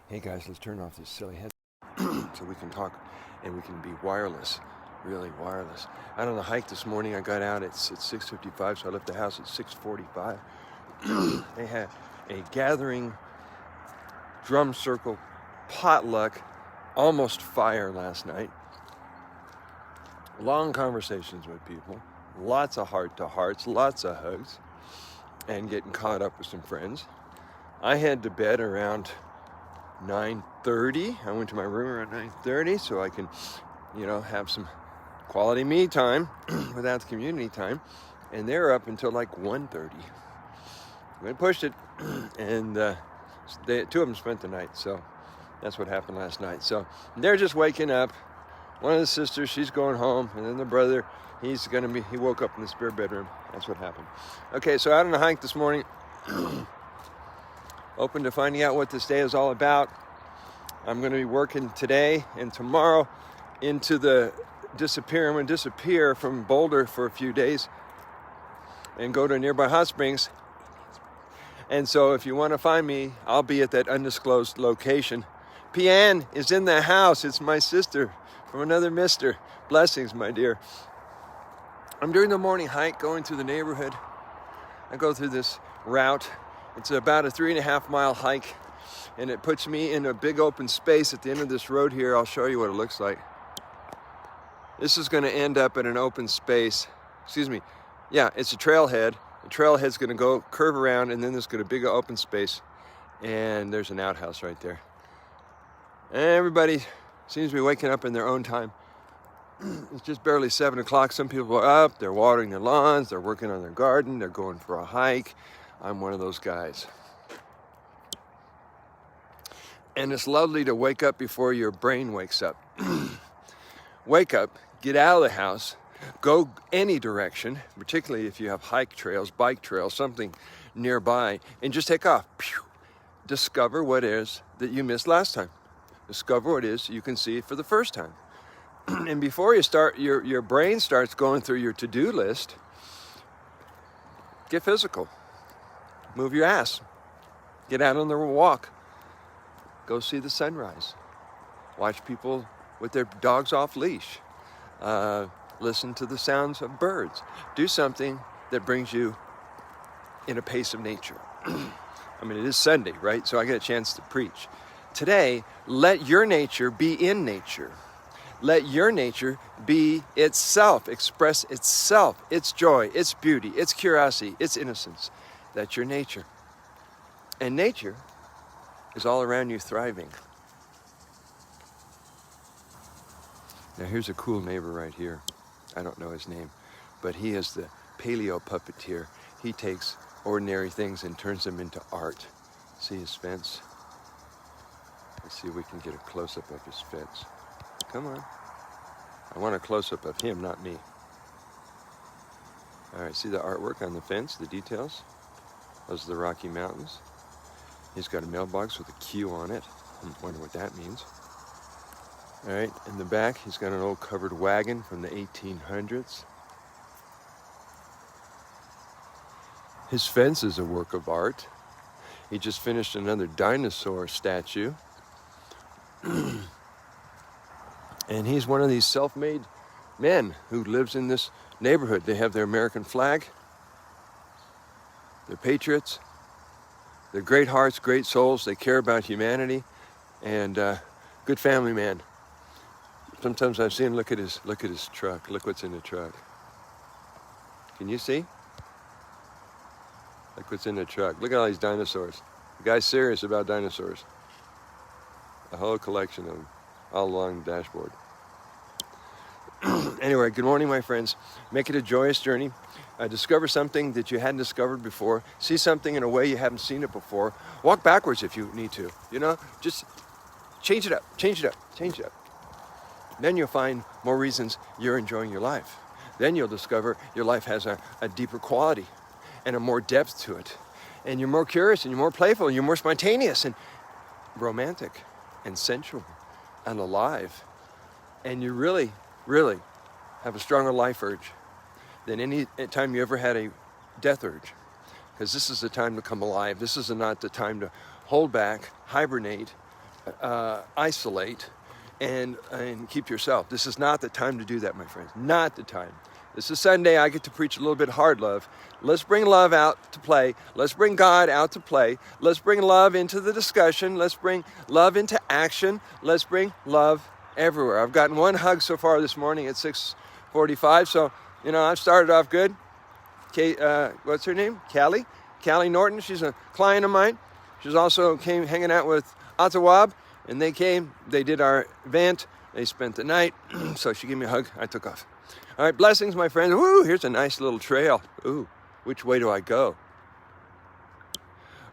Hey guys, let's turn off this silly head so we can talk and we can be wireless, really wireless. Out on the hike this morning, I got out at 6:55, so I left the house at 6:45. They had a gathering, drum circle, potluck, almost fire last night. Long conversations with people, lots of heart-to-hearts, lots of hugs, and getting caught up with some friends. I head to bed around 9:30. I went to my room around 9:30 so I can, have some quality me time without the community time. And they're up until like 1:30. We pushed it, and two of them spent the night. So that's what happened last night. So they're just waking up. One of the sisters, she's going home, and then the brother, he woke up in the spare bedroom. That's what happened. Okay, so out on the hike this morning. Open to finding out what this day is all about. I'm going to be working today and tomorrow I'm going to disappear from Boulder for a few days and go to nearby hot springs. And so if you want to find me, I'll be at that undisclosed location. Pian is in the house. It's my sister from another mister. Blessings, my dear. I'm doing the morning hike, going through the neighborhood. I go through this route. It's about a 3.5 mile hike, and it puts me in a big open space at the end of this road here. I'll show you what it looks like. This is going to end up in an open space. Yeah, it's a trailhead. The trailhead's going to curve around, and then there's going to be a big open space, and there's an outhouse right there. And everybody seems to be waking up in their own time. It's just barely 7 o'clock. Some people are up, they're watering their lawns, they're working on their garden, they're going for a hike. I'm one of those guys. And it's lovely to wake up before your brain wakes up. Wake up, get out of the house, go any direction, particularly if you have hike trails, bike trails, something nearby, and just take off. Discover what it is that you missed last time. Discover what it is you can see for the first time. And before you start, your brain starts going through your to-do list, get physical. Move your ass. Get out on the walk. Go see the sunrise. Watch people with their dogs off leash. Listen to the sounds of birds. Do something that brings you in a pace of nature. I mean, it is Sunday, right? So I get a chance to preach. Today, let your nature be in nature. Let your nature be itself, express itself, its joy, its beauty, its curiosity, its innocence. That's your nature. And nature is all around you thriving. Now here's a cool neighbor right here. I don't know his name, but he is the paleo puppeteer. He takes ordinary things and turns them into art. See his fence? Let's see if we can get a close-up of his fence. Come on. I want a close-up of him, not me. All right, see the artwork on the fence, the details? Those are the Rocky Mountains. He's got a mailbox with a Q on it. I wonder what that means. All right, in the back, he's got an old covered wagon from the 1800s. His fence is a work of art. He just finished another dinosaur statue. And he's one of these self-made men who lives in this neighborhood. They have their American flag. They're patriots. They're great hearts, great souls. They care about humanity, and good family man. Sometimes I've seen him look at his truck. Look what's in the truck. Can you see? Look what's in the truck. Look at all these dinosaurs. The guy's serious about dinosaurs. A whole collection of them all along the dashboard. Anyway, good morning, my friends. Make it a joyous journey. Discover something that you hadn't discovered before. See something in a way you haven't seen it before. Walk backwards if you need to. Just change it up. Then you'll find more reasons you're enjoying your life. Then you'll discover your life has a deeper quality and a more depth to it. And you're more curious and you're more playful and you're more spontaneous and romantic and sensual and alive. And you really, really have a stronger life urge than any time you ever had a death urge. Because this is the time to come alive. This is not the time to hold back, hibernate, isolate and keep to yourself. This is not the time to do that, my friends. Not the time. This is Sunday. I get to preach a little bit hard love. Let's bring love out to play. Let's bring God out to play. Let's bring love into the discussion. Let's bring love into action. Let's bring love everywhere. I've gotten one hug so far this morning at 6:45. So, I've started off good. What's her name? Callie Norton. She's a client of mine. She's also came hanging out with Atawab, and they did our event. They spent the night. So she gave me a hug. I took off. All right, blessings, my friends. Woo, here's a nice little trail. Ooh, which way do I go?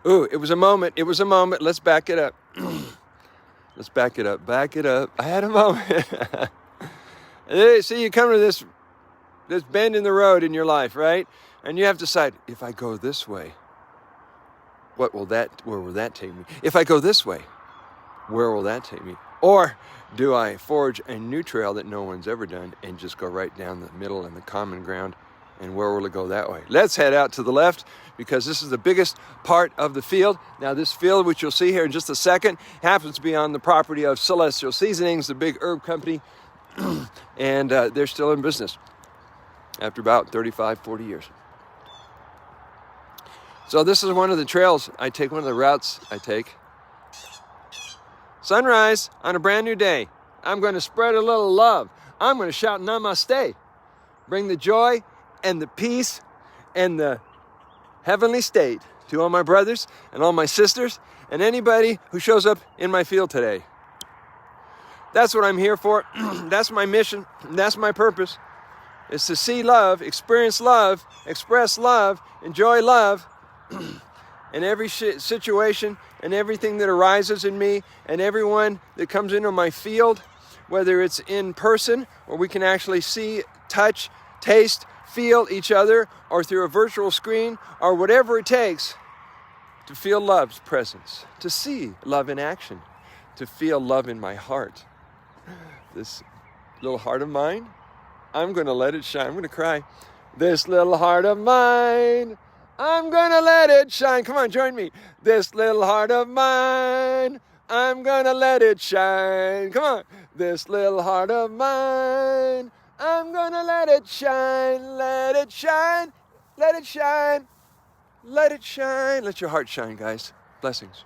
Ooh, it was a moment. Let's back it up. Let's back it up. Back it up. I had a moment. See, you come to this bend in the road in your life, right? And you have to decide, if I go this way, where will that take me? If I go this way, where will that take me? Or do I forge a new trail that no one's ever done and just go right down the middle and the common ground? And where will it go that way? Let's head out to the left, because this is the biggest part of the field. Now, this field, which you'll see here in just a second, happens to be on the property of Celestial Seasonings, the big herb company. And they're still in business after about 35, 40 years. So this is one of the trails I take, one of the routes I take. Sunrise on a brand new day. I'm going to spread a little love. I'm going to shout namaste. Bring the joy and the peace and the heavenly state to all my brothers and all my sisters and anybody who shows up in my field today. That's what I'm here for. That's my mission. That's my purpose. Is to see love, experience love, express love, enjoy love in every situation and everything that arises in me and everyone that comes into my field, whether it's in person where we can actually see, touch, taste, feel each other, or through a virtual screen, or whatever it takes to feel love's presence, to see love in action, to feel love in my heart. This little heart of mine, I'm going to let it shine. I'm going to cry. This little heart of mine, I'm going to let it shine. Come on, join me. This little heart of mine, I'm going to let it shine. Come on. This little heart of mine, I'm going to let it shine. Let it shine. Let it shine. Let it shine. Let your heart shine, guys. Blessings.